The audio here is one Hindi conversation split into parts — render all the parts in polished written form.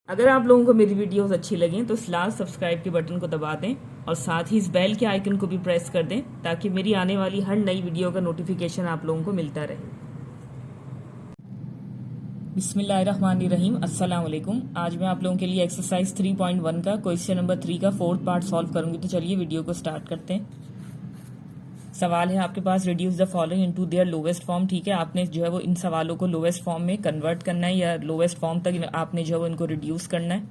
अगर आप लोगों को मेरी वीडियोस अच्छी लगें तो इस लाल सब्सक्राइब के बटन को दबा दें और साथ ही इस बेल के आइकन को भी प्रेस कर दें ताकि मेरी आने वाली हर नई वीडियो का नोटिफिकेशन आप लोगों को मिलता रहे। बिस्मिल्लाहिर्रहमानिर्रहीम, अस्सलाम वालेकुम। आज मैं आप लोगों के लिए एक्सरसाइज 3.1 का क्वेश्चन नंबर 3 का फोर्थ पार्ट सॉल्व करूंगी। तो चलिए वीडियो को स्टार्ट करते हैं। सवाल है आपके पास, reduce the following into their lowest form. ठीक है, आपने जो है वो इन सवालों को लोवेस्ट फॉर्म में कन्वर्ट करना है या लोवेस्ट फॉर्म तक आपने जो है वो इनको रिड्यूस करना है।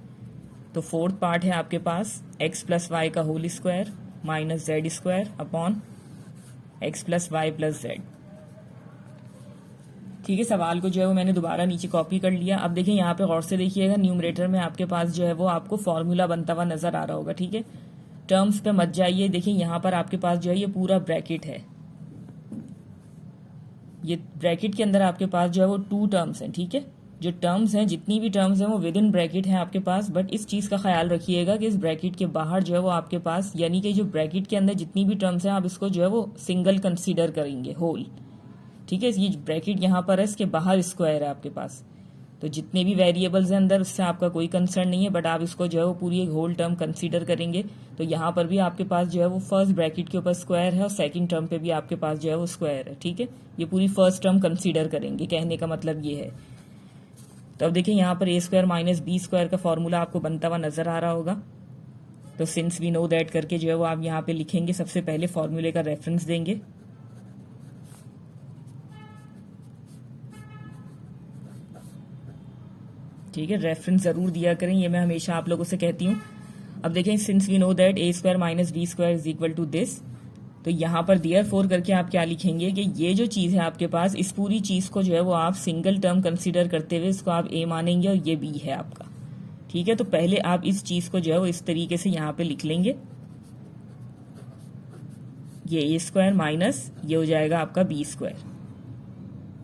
तो फोर्थ पार्ट है आपके पास x प्लस वाई का whole square minus Z square upon X plus Y plus Z. ठीक है, सवाल को जो है वो मैंने दोबारा नीचे कॉपी कर लिया। अब देखिए यहाँ पे गौर से देखिएगा, न्यूमरेटर में आपके पास जो है वो आपको फॉर्मूला बनता हुआ नजर आ रहा होगा। ठीक है, टर्म्स पे मत जाइए। देखिए यहाँ पर आपके पास जो है ये पूरा ब्रैकेट है, ये ब्रैकेट के अंदर आपके पास जो है वो 2 टर्म्स हैं। ठीक है, जो टर्म्स हैं, जितनी भी टर्म्स हैं वो विद इन ब्रैकेट है आपके पास। बट इस चीज का ख्याल रखिएगा कि इस ब्रैकेट के बाहर जो है वो आपके पास, यानी कि जो ब्रैकेट के अंदर जितनी भी टर्म्स हैं आप इसको जो है वो सिंगल कंसीडर करेंगे, होल। ठीक है, ये ब्रैकेट यहाँ पर है, इसके बाहर स्क्वायर है आपके पास। तो जितने भी वेरिएबल्स हैं अंदर उससे आपका कोई कंसर्न नहीं है, बट आप इसको जो है वो पूरी एक होल टर्म कंसीडर करेंगे। तो यहाँ पर भी आपके पास जो है वो फर्स्ट ब्रैकेट के ऊपर स्क्वायर है और सेकंड टर्म पे भी आपके पास जो है वो स्क्वायर है। ठीक है, ये पूरी फर्स्ट टर्म कंसीडर करेंगे, कहने का मतलब ये है। तो अब देखिए यहाँ पर ए स्क्वायर माइनस बी स्क्वायर का फॉर्मूला आपको बनता हुआ नजर आ रहा होगा। तो सिंस वी नो दैट करके जो है वो आप यहाँ पे लिखेंगे, सबसे पहले फॉर्मूले का रेफरेंस देंगे। ठीक है, रेफरेंस जरूर दिया करें, ये मैं हमेशा आप लोगों से कहती हूँ। अब देखें, since we know that A square minus B square is equal to this, तो यहाँ पर देयरफॉर करके आप क्या लिखेंगे कि ये जो चीज है आपके पास, इस पूरी चीज को जो है वो आप सिंगल टर्म कंसीडर करते हुए इसको आप ए मानेंगे और ये बी है आपका। ठीक है, तो पहले आप इस चीज को जो है वो इस तरीके से यहाँ पे लिख लेंगे, ये ए स्क्वायर माइनस ये हो जाएगा आपका बी स्क्वायर।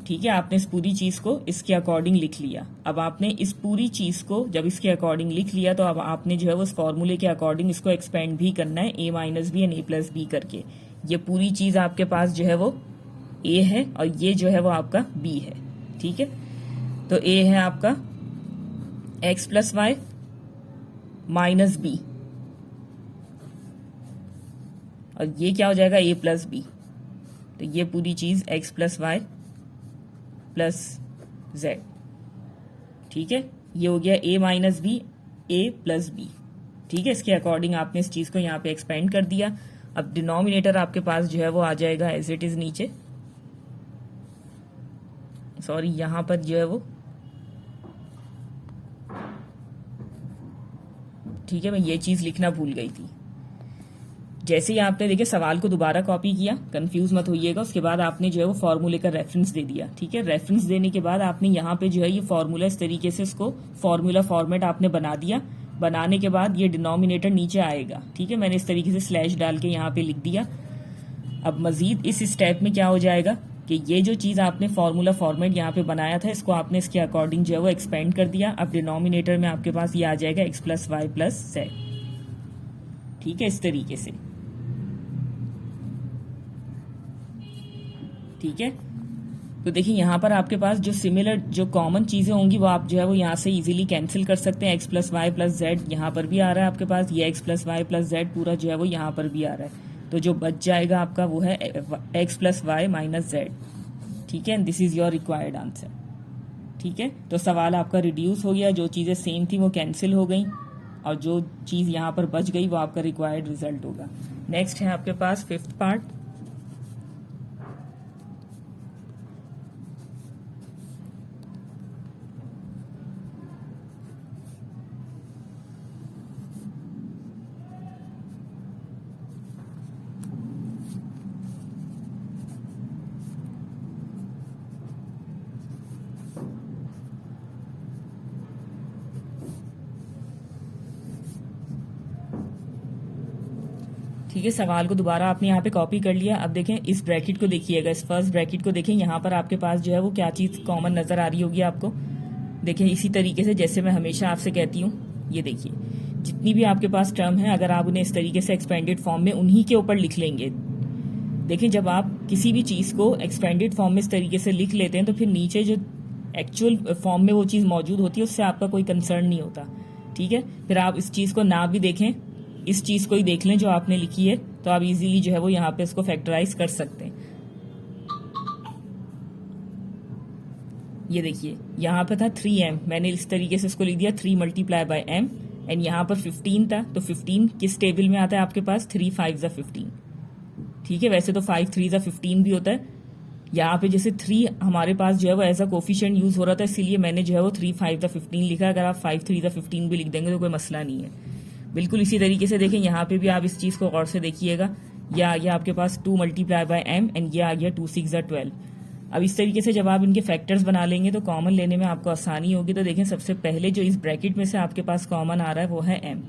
ठीक है, आपने इस पूरी चीज को इसके अकॉर्डिंग लिख लिया। अब आपने इस पूरी चीज को जब इसके अकॉर्डिंग लिख लिया तो अब आपने जो है वो इस फॉर्मूले के अकॉर्डिंग इसको एक्सपेंड भी करना है, A minus B and A plus B करके। ये पूरी चीज आपके पास जो है वो ए है और ये जो है वो आपका बी है। ठीक है, तो ए है आपका X plus Y minus B और ये क्या हो जाएगा, ए प्लस बी। तो ये पूरी चीज X plus Y plus Z. ठीक है, ये हो गया A minus B, A plus B. ठीक है, इसके अकॉर्डिंग आपने इस चीज को यहाँ पे एक्सपेंड कर दिया। अब डिनोमिनेटर आपके पास जो है वो आ जाएगा एज इट इज नीचे, सॉरी यहां पर जो है वो, ठीक है, मैं ये चीज लिखना भूल गई थी। जैसे ही आपने देखिए सवाल को दोबारा कॉपी किया, कंफ्यूज मत होइएगा, उसके बाद आपने जो है वो फॉर्मूले का रेफरेंस दे दिया। ठीक है, रेफरेंस देने के बाद आपने यहाँ पे जो है ये फॉर्मूला इस तरीके से इसको फॉर्मूला फॉर्मेट आपने बना दिया। बनाने के बाद ये डिनोमिनेटर नीचे आएगा। ठीक है, मैंने इस तरीके से स्लैश डाल के यहाँ पे लिख दिया। अब मजीद इस स्टेप में क्या हो जाएगा कि ये जो चीज आपने फॉर्मूला फॉर्मेट यहाँ पे बनाया था, इसको आपने इसके अकॉर्डिंग जो है वो एक्सपेंड कर दिया। अब डिनोमिनेटर में आपके पास ये आ जाएगा X plus Y plus Z. ठीक है, इस तरीके से। ठीक है, तो देखिए यहाँ पर आपके पास जो सिमिलर जो कॉमन चीजें होंगी वो आप जो है वो यहाँ से इजीली कैंसिल कर सकते हैं। X plus Y plus Z यहाँ पर भी आ रहा है आपके पास, ये X plus Y plus Z पूरा जो है वो यहाँ पर भी आ रहा है। तो जो बच जाएगा आपका वो है X plus Y minus Z. ठीक है, this is your required answer. ठीक है, तो सवाल आपका रिड्यूस हो गया, जो चीजें सेम थी वो कैंसिल हो गई और जो चीज यहाँ पर बच गई वो आपका रिक्वायर्ड रिजल्ट होगा। नेक्स्ट है आपके पास फिफ्थ पार्ट। ठीक है, सवाल को दोबारा आपने यहाँ पे कॉपी कर लिया। अब देखें इस ब्रैकेट को देखिएगा, इस फर्स्ट ब्रैकेट को देखें, यहाँ पर आपके पास जो है वो क्या चीज कॉमन नजर आ रही होगी आपको। देखें इसी तरीके से जैसे मैं हमेशा आपसे कहती हूँ, ये देखिए जितनी भी आपके पास टर्म है अगर आप उन्हें इस तरीके से एक्सपेंडेड फॉर्म में उन्हीं के ऊपर लिख लेंगे। देखें जब आप किसी भी चीज को एक्सपेंडेड फॉर्म में इस तरीके से लिख लेते हैं तो फिर नीचे जो एक्चुअल फॉर्म में वो चीज़ मौजूद होती है, उससे आपका कोई कंसर्न नहीं होता। ठीक है, फिर आप इस चीज़ को ना भी देखें, इस चीज़ को ही देख लें जो आपने लिखी है, तो आप इजीली जो है वो यहाँ पे इसको फैक्टराइज कर सकते हैं। ये देखिए यहाँ पे था 3m, मैंने इस तरीके से इसको लिख दिया 3 मल्टीप्लाई बाय m, एंड यहाँ पर 15 था, तो 15 किस टेबल में आता है आपके पास? 3 5 15। ठीक है, वैसे तो 5 3 15 भी होता है, यहाँ पे जैसे 3 हमारे पास जो है वो एज अ कोफिशिएंट यूज हो रहा था, इसीलिए मैंने जो है वो 3 5 15 लिखा। अगर आप 5 3 15 भी लिख देंगे तो कोई मसला नहीं है। बिल्कुल इसी तरीके से देखें, यहाँ पे भी आप इस चीज़ को गौर से देखिएगा। यह आ गया आपके पास 2 मल्टीप्लाई बाय m, एंड ये आ गया 2 6 12। अब इस तरीके से जब आप इनके फैक्टर्स बना लेंगे तो कॉमन लेने में आपको आसानी होगी। तो देखें, सबसे पहले जो इस ब्रैकेट में से आपके पास कॉमन आ रहा है वो है m।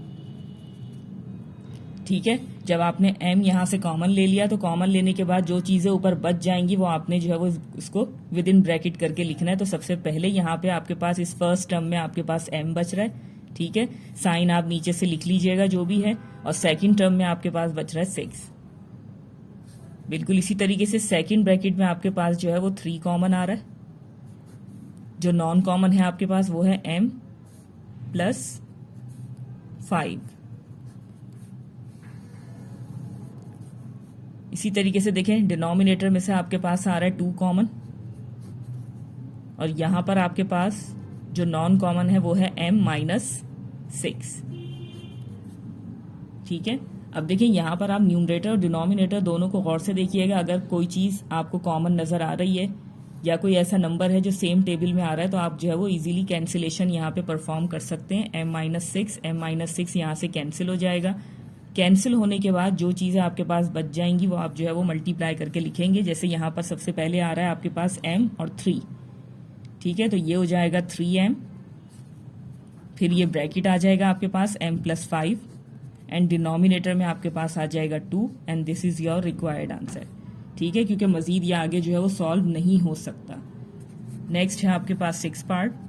ठीक है, जब आपने m यहाँ से कॉमन ले लिया तो कॉमन लेने के बाद जो चीज़ें ऊपर बच जाएंगी वो आपने जो है वो इसको विद इन ब्रैकेट करके लिखना है। तो सबसे पहले यहाँ पे आपके पास इस फर्स्ट टर्म में आपके पास m बच रहा है। ठीक है, साइन आप नीचे से लिख लीजिएगा जो भी है, और सेकंड टर्म में आपके पास बच रहा है 6। बिल्कुल इसी तरीके से सेकंड ब्रैकेट में आपके पास जो है वो 3 कॉमन आ रहा है। जो नॉन कॉमन है आपके पास वो है m प्लस 5। इसी तरीके से देखें, डिनोमिनेटर में से आपके पास आ रहा है 2 कॉमन, और यहां पर आपके पास जो नॉन कॉमन है वो है m माइनस 6। ठीक है, अब देखिए यहाँ पर आप न्यूमरेटर और डिनोमिनेटर दोनों को गौर से देखिएगा। अगर कोई चीज़ आपको कॉमन नज़र आ रही है या कोई ऐसा नंबर है जो सेम टेबल में आ रहा है, तो आप जो है वो इजीली कैंसिलेशन यहाँ पे परफॉर्म कर सकते हैं। m माइनस 6 यहाँ से कैंसिल हो जाएगा। कैंसिल होने के बाद जो चीज़ें आपके पास बच जाएंगी वो आप जो है वो मल्टीप्लाई करके लिखेंगे। जैसे यहाँ पर सबसे पहले आ रहा है आपके पास m और 3। ठीक है, तो ये हो जाएगा 3m, फिर ये ब्रैकेट आ जाएगा आपके पास m प्लस 5, एंड डिनोमिनेटर में आपके पास आ जाएगा 2, and this is your required answer. ठीक है, क्योंकि मजीद ये आगे जो है वो सॉल्व नहीं हो सकता। नेक्स्ट है आपके पास 6 पार्ट।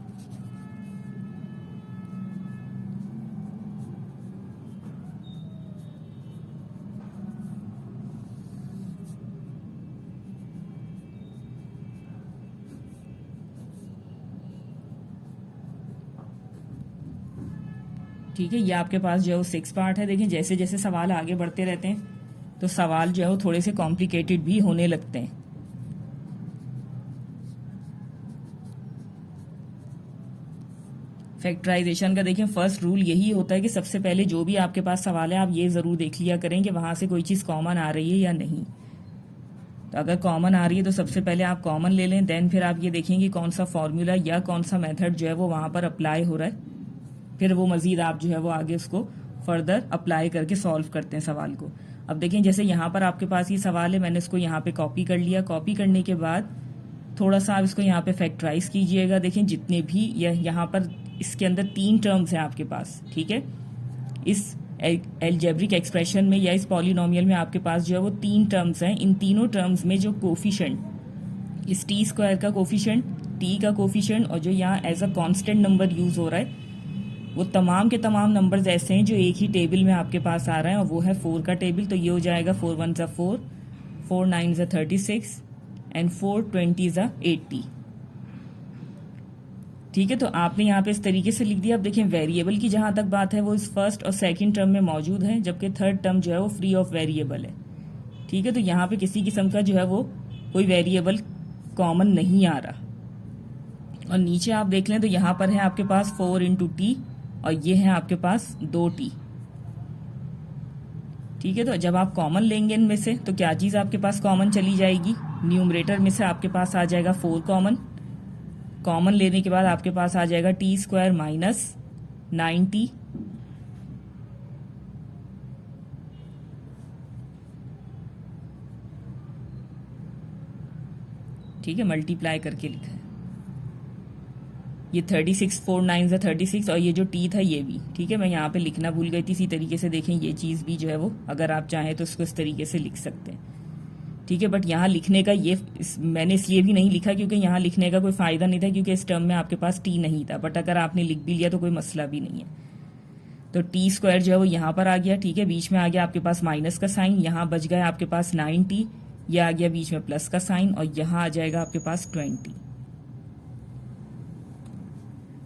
ठीक है, ये आपके पास जो है वो 6 पार्ट है। देखिए जैसे जैसे सवाल आगे बढ़ते रहते हैं तो सवाल जो है वो थोड़े से कॉम्प्लिकेटेड भी होने लगते हैं। फैक्टराइजेशन का देखिए फर्स्ट रूल यही होता है कि सबसे पहले जो भी आपके पास सवाल है आप ये ज़रूर देख लिया करें कि वहाँ से कोई चीज़ कॉमन आ रही है या नहीं। तो अगर कॉमन आ रही है तो सबसे पहले आप कॉमन ले लें, देन फिर आप ये देखेंगे कौन सा फॉर्मूला या कौन सा मेथड जो है वो वहाँ पर अप्लाई हो रहा है, फिर वो मजीद आप जो है वो आगे उसको फर्दर अप्लाई करके सॉल्व करते हैं सवाल को। अब देखें जैसे यहाँ पर आपके पास ये सवाल है, मैंने इसको यहाँ पे कॉपी कर लिया। कॉपी करने के बाद थोड़ा सा आप इसको यहाँ पे फैक्टराइज कीजिएगा। देखें जितने भी यहाँ पर इसके अंदर 3 टर्म्स हैं आपके पास। ठीक है, इस एल्जेब्रिक एक्सप्रेशन में या इस पॉलिनोमियल में आपके पास जो है वो 3 टर्म्स हैं। इन तीनों टर्म्स में जो कोफिशिएंट, इस टी स्क्वायर का कोफिशिएंट, टी का कोफिशिएंट, और जो यहाँ as a constant number use हो रहा है, वो तमाम के तमाम नंबर्स ऐसे हैं जो एक ही टेबल में आपके पास आ रहे हैं, और वो है 4 का टेबल। तो ये हो जाएगा 4 1 4, 4 9 36, एंड 4 20 80। ठीक है, तो आपने यहाँ पे इस तरीके से लिख दिया। अब देखें वेरिएबल की जहां तक बात है वो इस फर्स्ट और सेकंड टर्म में मौजूद है, जबकि थर्ड टर्म जो है वो फ्री ऑफ वेरिएबल है। ठीक है, तो यहाँ पे किसी किस्म का जो है वो कोई वेरिएबल कॉमन नहीं आ रहा। और नीचे आप देख लें तो यहाँ पर है आपके पास 4 इंटू टी, और ये है आपके पास 2t। ठीक है, तो जब आप कॉमन लेंगे इनमें से तो क्या चीज़ आपके पास कॉमन चली जाएगी? न्यूमरेटर में से आपके पास आ जाएगा 4 कॉमन। कॉमन लेने के बाद आपके पास आ जाएगा टी स्क्वायर माइनस 9t, ठीक है, मल्टीप्लाई करके लिखा है। ये 36 4 9 36, और ये जो टी था ये भी। ठीक है, मैं यहाँ पे लिखना भूल गई थी। इसी तरीके से देखें ये चीज़ भी जो है वो अगर आप चाहें तो इसको इस तरीके से लिख सकते हैं। ठीक है, बट यहाँ लिखने का मैंने इसलिए भी नहीं लिखा क्योंकि यहाँ लिखने का कोई फ़ायदा नहीं था, क्योंकि इस टर्म में आपके पास टी नहीं था। बट अगर आपने लिख भी लिया तो कोई मसला भी नहीं है। तो टी स्क्वायर जो है वो यहाँ पर आ गया। ठीक है, बीच में आ गया आपके पास माइनस का साइन, यहाँ बच गया आपके पास 9t, यह आ गया बीच में प्लस का साइन, और यहाँ आ जाएगा आपके पास 20।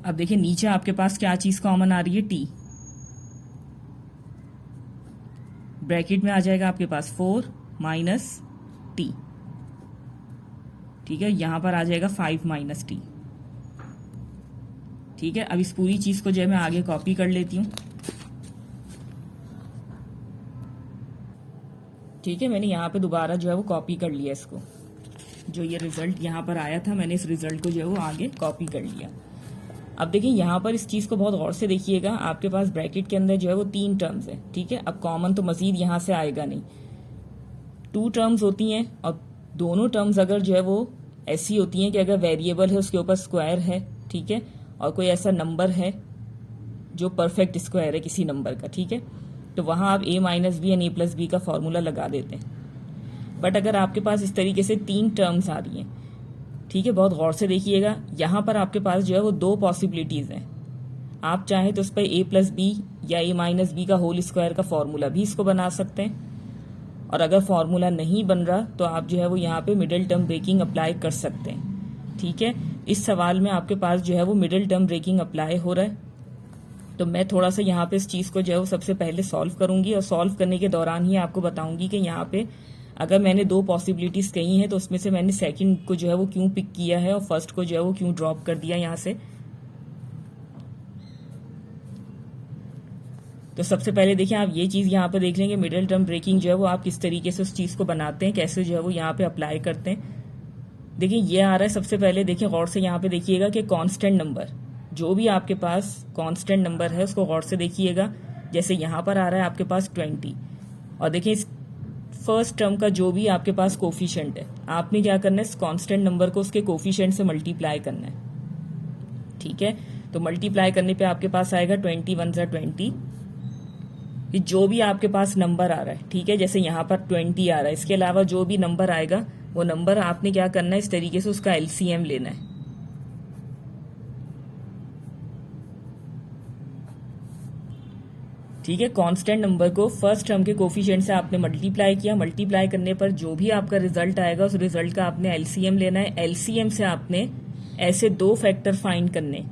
अब देखिए नीचे आपके पास क्या चीज कॉमन आ रही है, टी। ब्रैकेट में आ जाएगा आपके पास 4 माइनस टी, ठीक है। यहां पर आ जाएगा 5 माइनस टी, ठीक है। अब इस पूरी चीज को जो है मैं आगे कॉपी कर लेती हूँ, ठीक है। मैंने यहाँ पे दोबारा जो है वो कॉपी कर लिया इसको, जो ये रिजल्ट यहाँ पर आया था मैंने इस रिजल्ट को जो है वो आगे कॉपी कर लिया। अब देखिए यहाँ पर इस चीज को बहुत गौर से देखिएगा, आपके पास ब्रैकेट के अंदर जो है वो 3 टर्म्स है, ठीक है। अब कॉमन तो मजीद यहाँ से आएगा नहीं, 2 टर्म्स होती हैं, और दोनों टर्म्स अगर जो है वो ऐसी होती हैं कि अगर वेरिएबल है उसके ऊपर स्क्वायर है, ठीक है, और कोई ऐसा नंबर है जो परफेक्ट स्क्वायर है किसी नंबर का, ठीक है, तो वहां आप a minus B and a plus B का फॉर्मूला लगा देते हैं। बट अगर आपके पास इस तरीके से 3 टर्म्स आ रही हैं, ठीक है, बहुत गौर से देखिएगा, यहां पर आपके पास जो है वो 2 पॉसिबिलिटीज हैं। आप चाहें तो उस पर a प्लस बी या a माइनस बी का होल स्क्वायर का फॉर्मूला भी इसको बना सकते हैं, और अगर फॉर्मूला नहीं बन रहा तो आप जो है वो यहाँ पे मिडिल टर्म ब्रेकिंग अप्लाई कर सकते हैं, ठीक है। इस सवाल में आपके पास जो है वो मिडिल टर्म ब्रेकिंग अप्लाई हो रहा है, तो मैं थोड़ा सा यहाँ पे इस चीज को जो है वो सबसे पहले सॉल्व करूंगी, और सॉल्व करने के दौरान ही आपको बताऊंगी कि यहाँ पे अगर मैंने 2 पॉसिबिलिटीज कही हैं तो उसमें से मैंने सेकंड को जो है वो क्यों पिक किया है और फर्स्ट को जो है वो क्यों ड्रॉप कर दिया यहाँ से। तो सबसे पहले देखिए आप ये चीज यहाँ पे देख लेंगे, मिडिल टर्म ब्रेकिंग जो है वो आप किस तरीके से उस चीज को बनाते हैं, कैसे जो है वो यहाँ पे अप्लाई करते हैं। देखिए ये आ रहा है सबसे पहले, देखिए गौर से यहाँ पे देखिएगा कि कांस्टेंट नंबर, जो भी आपके पास कांस्टेंट नंबर है उसको गौर से देखिएगा। जैसे यहाँ पर आ रहा है आपके पास 20, और देखिए इस फर्स्ट टर्म का जो भी आपके पास कोफिशिएंट है, आपने क्या करना है, इस कांस्टेंट नंबर को उसके कोफिशिएंट से मल्टीप्लाई करना है, ठीक है। तो मल्टीप्लाई करने पे आपके पास आएगा 21 × 20, जो भी आपके पास नंबर आ रहा है, ठीक है, जैसे यहाँ पर 20 आ रहा है, इसके अलावा जो भी नंबर आएगा वो नंबर आपने क्या करना है, इस तरीके से उसका एलसीएम लेना है, ठीक है। कांस्टेंट नंबर को फर्स्ट टर्म के कोफिशिएंट से आपने मल्टीप्लाई किया, मल्टीप्लाई करने पर जो भी आपका रिजल्ट आएगा उस रिजल्ट का आपने एलसीएम लेना है। एलसीएम से आपने ऐसे 2 फैक्टर फाइंड करने,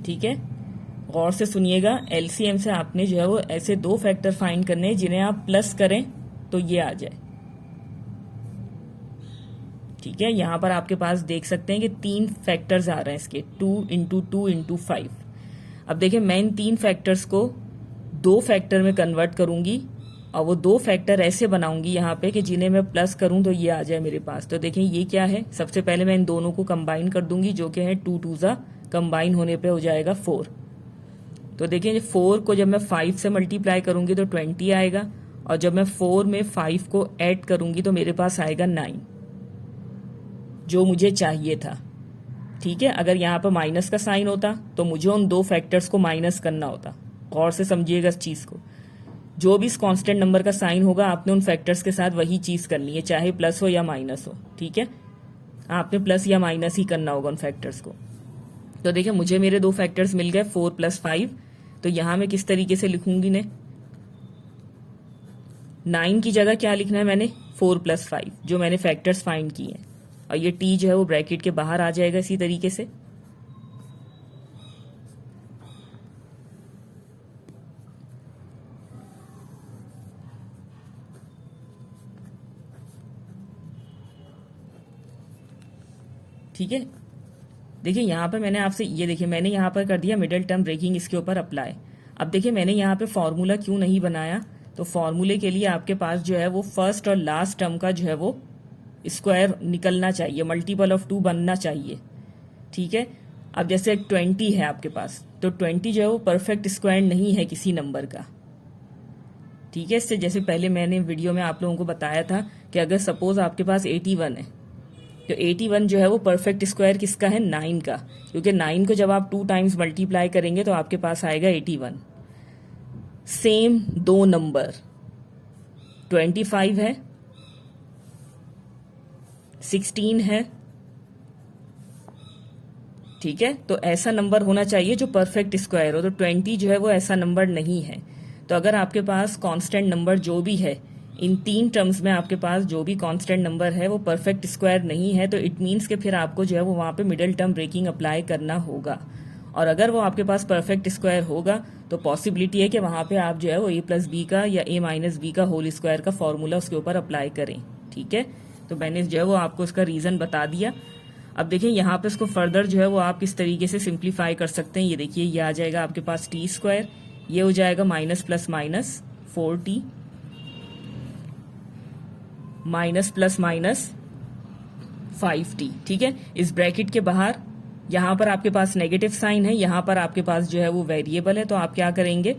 ठीक है, गौर से सुनिएगा, एलसीएम से आपने जो है वो ऐसे 2 फैक्टर फाइंड करने जिन्हें आप प्लस करें तो ये आ जाए, ठीक है। यहां पर आपके पास देख सकते हैं कि 3 फैक्टर्स आ रहे हैं इसके, 2 × 2 × 5। अब देखिए मैं इन 3 फैक्टर्स को 2 फैक्टर में कन्वर्ट करूंगी, और वो 2 फैक्टर ऐसे बनाऊंगी यहाँ पे कि जिन्हें मैं प्लस करूं तो ये आ जाए मेरे पास। तो देखिए ये क्या है, सबसे पहले मैं इन दोनों को कंबाइन कर दूंगी, जो कि है 2 2 ज़ा, कंबाइन होने पे हो जाएगा 4। तो देखिए 4 को जब मैं 5 से मल्टीप्लाई करूंगी तो 20 आएगा, और जब मैं 4 में 5 को ऐड करूंगी तो मेरे पास आएगा 9, जो मुझे चाहिए था, ठीक है। अगर यहाँ पर माइनस का साइन होता तो मुझे उन 2 फैक्टर्स को माइनस करना होता। गौर से समझिएगा इस चीज को, जो भी इस कांस्टेंट नंबर का साइन होगा आपने उन फैक्टर्स के साथ वही चीज करनी है, चाहे प्लस हो या माइनस हो, ठीक है। आपने प्लस या माइनस ही करना होगा उन फैक्टर्स को। तो देखिए मुझे मेरे 2 फैक्टर्स मिल गए, 4 + 5। तो यहां मैं किस तरीके से लिखूंगी ने, 9 की जगह क्या लिखना है मैंने, 4 + 5, जो मैंने फैक्टर्स फाइंड किए हैं, और ये टी जो है वो ब्रैकेट के बाहर आ जाएगा इसी तरीके से। ठीक है, देखिए यहाँ पर मैंने आपसे ये देखिए मैंने यहाँ पर कर दिया मिडिल टर्म ब्रेकिंग इसके ऊपर अप्लाई। अब देखिए मैंने यहाँ पे फॉर्मूला क्यों नहीं बनाया, तो फॉर्मूले के लिए आपके पास जो है वो फर्स्ट और लास्ट टर्म का जो है वो स्क्वायर निकलना चाहिए, मल्टीपल ऑफ 2 बनना चाहिए, ठीक है। अब जैसे 20 है आपके पास, तो 20 जो है वो परफेक्ट स्क्वायर नहीं है किसी नंबर का, ठीक है। इससे जैसे पहले मैंने वीडियो में आप लोगों को बताया था कि अगर सपोज आपके पास 81 है, तो 81 जो है वो परफेक्ट स्क्वायर किसका है, 9 का, क्योंकि 9 को जब आप 2 टाइम्स मल्टीप्लाई करेंगे तो आपके पास आएगा 81। सेम 2 नंबर 25 है, 16 है, ठीक है। तो ऐसा नंबर होना चाहिए जो परफेक्ट स्क्वायर हो, तो 20 जो है वो ऐसा नंबर नहीं है। तो अगर आपके पास कांस्टेंट नंबर जो भी है, इन 3 टर्म्स में आपके पास जो भी कांस्टेंट नंबर है वो परफेक्ट स्क्वायर नहीं है, तो इट मीन्स कि फिर आपको जो है वो वहां पे मिडिल टर्म ब्रेकिंग अप्लाई करना होगा। और अगर वो आपके पास परफेक्ट स्क्वायर होगा तो पॉसिबिलिटी है कि वहाँ पे आप जो है वो a प्लस बी का या a माइनस बी का होल स्क्वायर का फॉर्मूला उसके ऊपर अप्लाई करें। ठीक है, तो मैंने जो है वो आपको उसका रीज़न बता दिया। अब देखिए यहाँ पे इसको फर्दर जो है वो आप किस तरीके से सिंप्लीफाई कर सकते हैं। ये देखिए, ये आ जाएगा आपके पास टी स्क्वायर, ये हो जाएगा minus plus minus 4t minus plus minus 5t। ठीक है, इस ब्रैकेट के बाहर यहाँ पर आपके पास नेगेटिव साइन है, यहाँ पर आपके पास जो है वो वेरिएबल है, तो आप क्या करेंगे,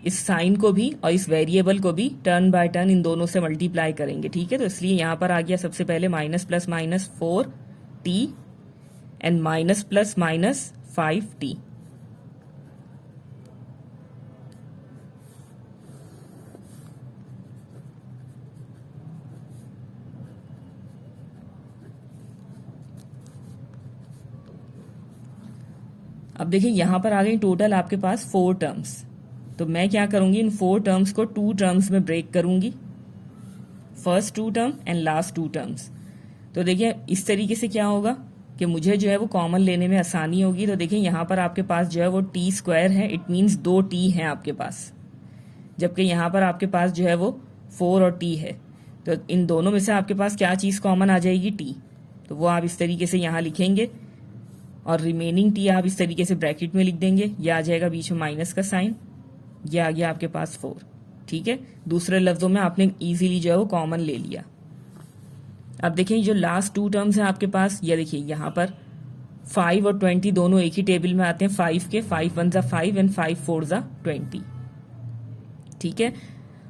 इस साइन को भी और इस वेरिएबल को भी टर्न बाय टर्न इन दोनों से मल्टीप्लाई करेंगे। ठीक है, तो इसलिए यहाँ पर आ गया सबसे पहले minus plus minus 4t and minus plus minus 5t। अब देखिए यहाँ पर आ गई टोटल आपके पास 4 टर्म्स, तो मैं क्या करूंगी, इन 4 टर्म्स को 2 टर्म्स में ब्रेक करूंगी, first 2 term and last 2 terms. तो देखिए इस तरीके से क्या होगा कि मुझे जो है वो कॉमन लेने में आसानी होगी। तो देखिए यहाँ पर आपके पास जो है वो टी स्क्वायर है, इट मीन्स 2 टी हैं आपके पास, जबकि यहाँ पर आपके पास जो है वो 4 और टी है। तो इन दोनों में से आपके पास क्या चीज़ कॉमन आ जाएगी, टी, तो वो आप इस तरीके से यहाँ लिखेंगे और रिमेनिंग टी आप इस तरीके से ब्रैकेट में लिख देंगे। ये आ जाएगा बीच में माइनस का साइन, ये आ गया आपके पास 4। ठीक है, दूसरे लफ्जों में आपने इजीली जो है वो कॉमन ले लिया। अब देखिए जो लास्ट 2 टर्म्स हैं आपके पास, ये देखिए यहाँ पर 5 और 20 दोनों एक ही टेबल में आते हैं, 5 के 5 1 5 एंड 5 4 20। ठीक है,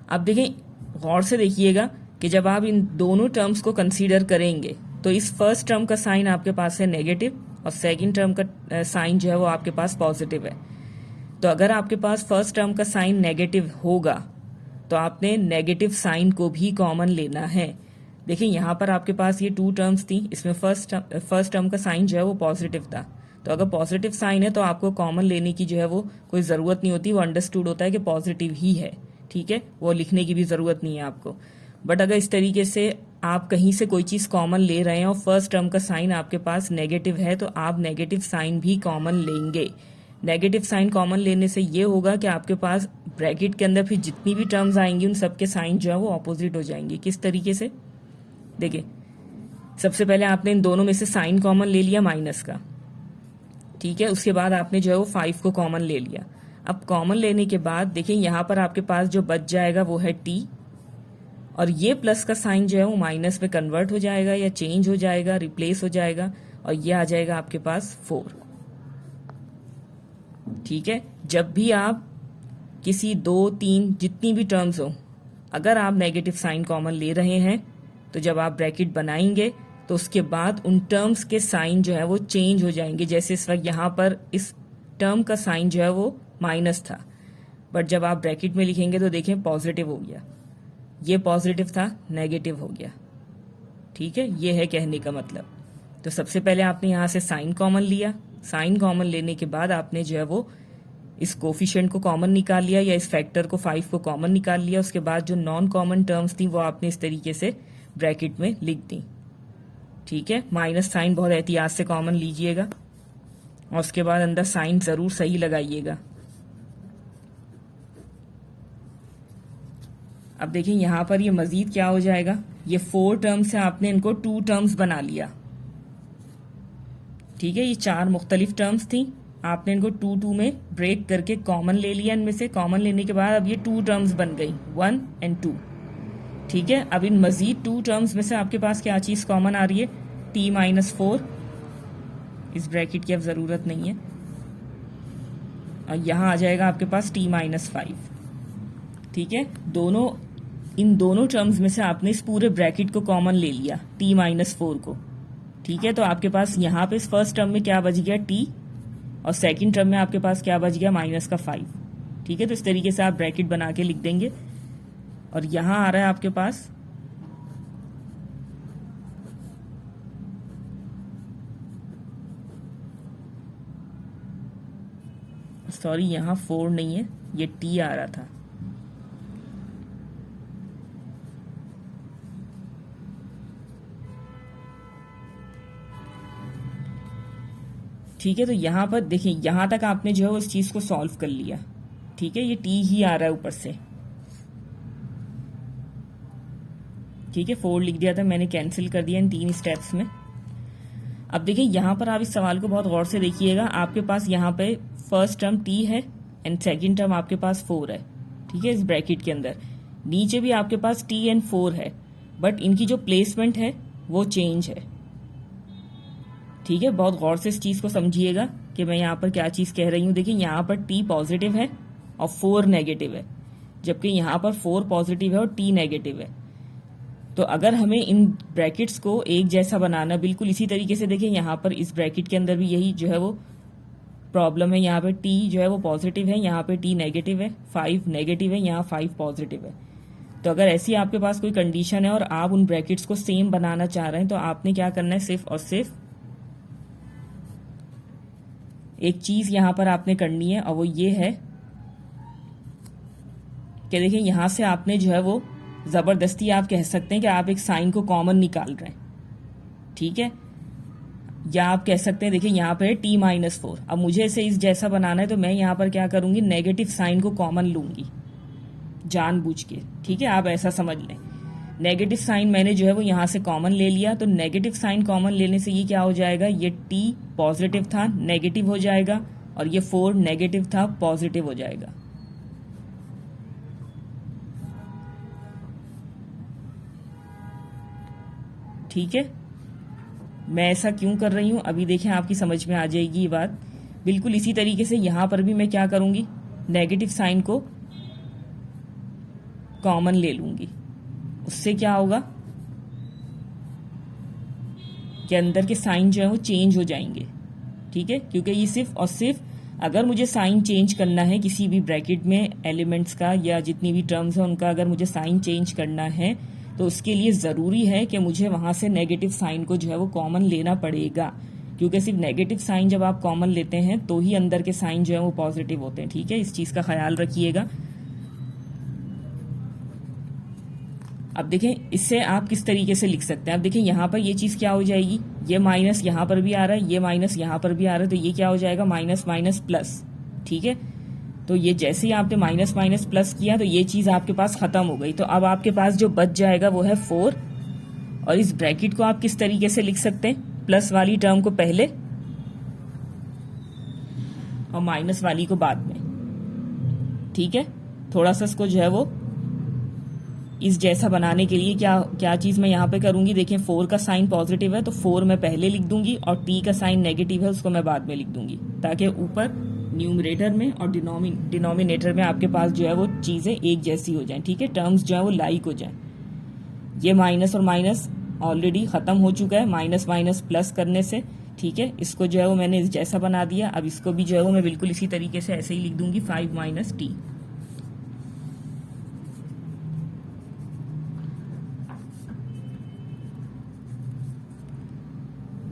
अब देखिए गौर से देखिएगा कि जब आप इन दोनों टर्म्स को कंसीडर करेंगे तो इस फर्स्ट टर्म का साइन आपके पास है नेगेटिव और सेकंड टर्म का साइन जो है वो आपके पास पॉजिटिव है। तो अगर आपके पास फर्स्ट टर्म का साइन नेगेटिव होगा तो आपने नेगेटिव साइन को भी कॉमन लेना है। देखिए यहाँ पर आपके पास ये 2 टर्म्स थी, इसमें फर्स्ट टर्म का साइन जो है वो पॉजिटिव था, तो अगर पॉजिटिव साइन है तो आपको कॉमन लेने की जो है वो कोई ज़रूरत नहीं होती, वो अंडरस्टूड होता है कि पॉजिटिव ही है। ठीक है, वो लिखने की भी ज़रूरत नहीं है आपको। बट अगर इस तरीके से आप कहीं से कोई चीज़ कॉमन ले रहे हैं और फर्स्ट टर्म का साइन आपके पास नेगेटिव है तो आप नेगेटिव साइन भी कॉमन लेंगे। नेगेटिव साइन कॉमन लेने से ये होगा कि आपके पास ब्रैकेट के अंदर फिर जितनी भी टर्म्स आएंगी उन सबके साइन जो है वो ऑपोजिट हो जाएंगे। किस तरीके से, देखिए सबसे पहले आपने इन दोनों में से साइन कॉमन ले लिया माइनस का। ठीक है, उसके बाद आपने जो है वो 5 को कॉमन ले लिया। अब कॉमन लेने के बाद देखिए यहाँ पर आपके पास जो बच जाएगा वो है टी, और ये प्लस का साइन जो है वो माइनस में कन्वर्ट हो जाएगा या चेंज हो जाएगा, रिप्लेस हो जाएगा, और ये आ जाएगा आपके पास 4। ठीक है, जब भी आप किसी 2 3 जितनी भी टर्म्स हो, अगर आप नेगेटिव साइन कॉमन ले रहे हैं तो जब आप ब्रैकेट बनाएंगे तो उसके बाद उन टर्म्स के साइन जो है वो चेंज हो जाएंगे। जैसे इस वक्त यहाँ पर इस टर्म का साइन जो है वो माइनस था, बट जब आप ब्रैकेट में लिखेंगे तो देखें पॉजिटिव हो गया, ये पॉजिटिव था नेगेटिव हो गया। ठीक है, ये है कहने का मतलब। तो सबसे पहले आपने यहाँ से साइन कॉमन लिया, साइन कॉमन लेने के बाद आपने जो है वो इस कोफिशिएंट को कॉमन निकाल लिया या इस फैक्टर को 5 को कॉमन निकाल लिया। उसके बाद जो नॉन कॉमन टर्म्स थी वो आपने इस तरीके से ब्रैकेट में लिख दी। ठीक है, माइनस साइन बहुत एहतियात से कॉमन लीजिएगा और उसके बाद अंदर साइन जरूर सही लगाइएगा। अब देखिए यहाँ पर ये मजीद क्या हो जाएगा, ये 4 टर्म्स है, आपने इनको 2 टर्म्स बना लिया। ठीक है, ये 4 मुख्तलिफ टर्म्स थी, आपने इनको 2 में ब्रेक करके कॉमन ले लिया। इनमें से कॉमन लेने के बाद अब ये 2 टर्म्स बन गई, 1 एंड 2। ठीक है, अब इन मजीद 2 टर्म्स में से आपके पास क्या चीज़ कॉमन आ रही है, t माइनस 4। इस ब्रैकेट की अब ज़रूरत नहीं है, और यहाँ आ जाएगा आपके पास t माइनस 5। ठीक है, इन दोनों टर्म्स में से आपने इस पूरे ब्रैकेट को कॉमन ले लिया, t माइनस 4 को। ठीक है, तो आपके पास यहाँ पे इस फर्स्ट टर्म में क्या बच गया, t, और सेकंड टर्म में आपके पास क्या बच गया, माइनस का 5। ठीक है, तो इस तरीके से आप ब्रैकेट बना के लिख देंगे। और यहाँ आ रहा है आपके पास सॉरी, यहाँ 4 नहीं है, ये t आ रहा था। ठीक है, तो यहाँ पर देखिए यहाँ तक आपने जो है उस चीज़ को सॉल्व कर लिया। ठीक है, ये टी ही आ रहा है ऊपर से। ठीक है, 4 लिख दिया था मैंने, कैंसिल कर दिया इन 3 स्टेप्स में। अब देखिए यहाँ पर आप इस सवाल को बहुत गौर से देखिएगा। आपके पास यहाँ पे फर्स्ट टर्म टी है एंड सेकंड टर्म आपके पास 4 है। ठीक है, इस ब्रैकेट के अंदर नीचे भी आपके पास टी एंड 4 है, बट इनकी जो प्लेसमेंट है वो चेंज है। ठीक है, बहुत गौर से इस चीज़ को समझिएगा कि मैं यहाँ पर क्या चीज़ कह रही हूँ। देखिए यहाँ पर टी पॉजिटिव है और 4 नेगेटिव है, जबकि यहाँ पर 4 पॉजिटिव है और टी नेगेटिव है। तो अगर हमें इन ब्रैकेट्स को एक जैसा बनाना, बिल्कुल इसी तरीके से देखिए यहाँ पर इस ब्रैकेट के अंदर भी यही जो है वो प्रॉब्लम है। यहाँ पे टी जो है वो पॉजिटिव है, यहाँ पे टी नेगेटिव है, 5 नेगेटिव है, यहाँ 5 पॉजिटिव है। तो अगर ऐसी आपके पास कोई कंडीशन है और आप उन ब्रैकेट्स को सेम बनाना चाह रहे हैं, तो आपने क्या करना है, सिर्फ और सिर्फ एक चीज यहाँ पर आपने करनी है, और वो ये है कि देखिए यहाँ से आपने जो है वो जबरदस्ती आप कह सकते हैं कि आप एक साइन को कॉमन निकाल रहे हैं। ठीक है, या आप कह सकते हैं देखिए यहाँ पे t-4। अब मुझे इसे इस जैसा बनाना है, तो मैं यहाँ पर क्या करूंगी, नेगेटिव साइन को कॉमन लूंगी जानबूझ के। ठीक है, आप ऐसा समझ लें, नेगेटिव साइन मैंने जो है वो यहाँ से कॉमन ले लिया। तो नेगेटिव साइन कॉमन लेने से ये क्या हो जाएगा, ये t पॉजिटिव था नेगेटिव हो जाएगा, और ये 4 नेगेटिव था पॉजिटिव हो जाएगा। ठीक है, मैं ऐसा क्यों कर रही हूं अभी देखें, आपकी समझ में आ जाएगी ये बात। बिल्कुल इसी तरीके से यहां पर भी मैं क्या करूंगी, नेगेटिव साइन को कॉमन ले लूंगी। उससे क्या होगा कि अंदर के साइन जो है वो चेंज हो जाएंगे। ठीक है, क्योंकि ये सिर्फ और सिर्फ अगर मुझे साइन चेंज करना है किसी भी ब्रैकेट में एलिमेंट्स का या जितनी भी टर्म्स है उनका, अगर मुझे साइन चेंज करना है तो उसके लिए ज़रूरी है कि मुझे वहां से नेगेटिव साइन को जो है वो कॉमन लेना पड़ेगा, क्योंकि सिर्फ नेगेटिव साइन जब आप कॉमन लेते हैं तो ही अंदर के साइन जो है वो पॉजिटिव होते हैं। ठीक है, इस चीज़ का ख्याल रखिएगा। अब देखें इससे आप किस तरीके से लिख सकते हैं। अब देखें यहाँ पर ये चीज़ क्या हो जाएगी, ये माइनस यहाँ पर भी आ रहा है, ये माइनस यहाँ पर भी आ रहा है, तो ये क्या हो जाएगा, माइनस माइनस प्लस। ठीक है, तो ये जैसे ही आपने माइनस माइनस प्लस किया तो ये चीज़ आपके पास ख़त्म हो गई। तो अब आपके पास जो बच जाएगा वो है 4, और इस ब्रैकेट को आप किस तरीके से लिख सकते हैं, प्लस वाली टर्म को पहले और माइनस वाली को बाद में। ठीक है, थोड़ा सा इसको जो है वो इस जैसा बनाने के लिए क्या चीज़ मैं यहाँ पे करूँगी, देखिए 4 का साइन पॉजिटिव है तो 4 मैं पहले लिख दूंगी, और t का साइन नेगेटिव है उसको मैं बाद में लिख दूंगी, ताकि ऊपर न्यूमरेटर में और डिनोमिनेटर में आपके पास जो है वो चीज़ें एक जैसी हो जाएं। ठीक है, टर्म्स जो है वो लाइक हो जाएं। ये माइनस और माइनस ऑलरेडी ख़त्म हो चुका है माइनस माइनस प्लस करने से। ठीक है, इसको जो है वो मैंने इस जैसा बना दिया। अब इसको भी जो है वो मैं बिल्कुल इसी तरीके से ऐसे ही लिख दूंगी, 5 माइनस टी।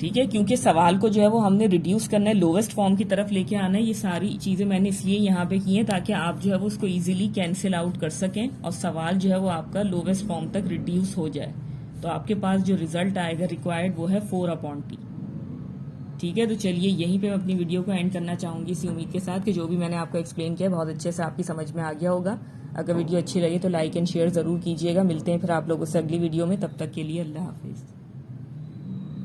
ठीक है, क्योंकि सवाल को जो है वो हमने रिड्यूस करना है, लोवेस्ट फॉर्म की तरफ लेके आना है। ये सारी चीज़ें मैंने इसलिए यहाँ पे की हैं ताकि आप जो है वो उसको इजीली कैंसिल आउट कर सकें और सवाल जो है वो आपका लोवेस्ट फॉर्म तक रिड्यूस हो जाए। तो आपके पास जो रिजल्ट आएगा रिक्वायर्ड वो है 4/t। ठीक है, तो चलिए यहीं पे मैं अपनी वीडियो को एंड करना चाहूँगी इसी उम्मीद के साथ कि जो भी मैंने आपको एक्सप्लेन किया बहुत अच्छे से आपकी समझ में आ गया होगा। अगर वीडियो अच्छी लगी तो लाइक एंड शेयर ज़रूर कीजिएगा। मिलते हैं फिर आप लोगों से अगली वीडियो में, तब तक के लिए अल्लाह हाफिज़।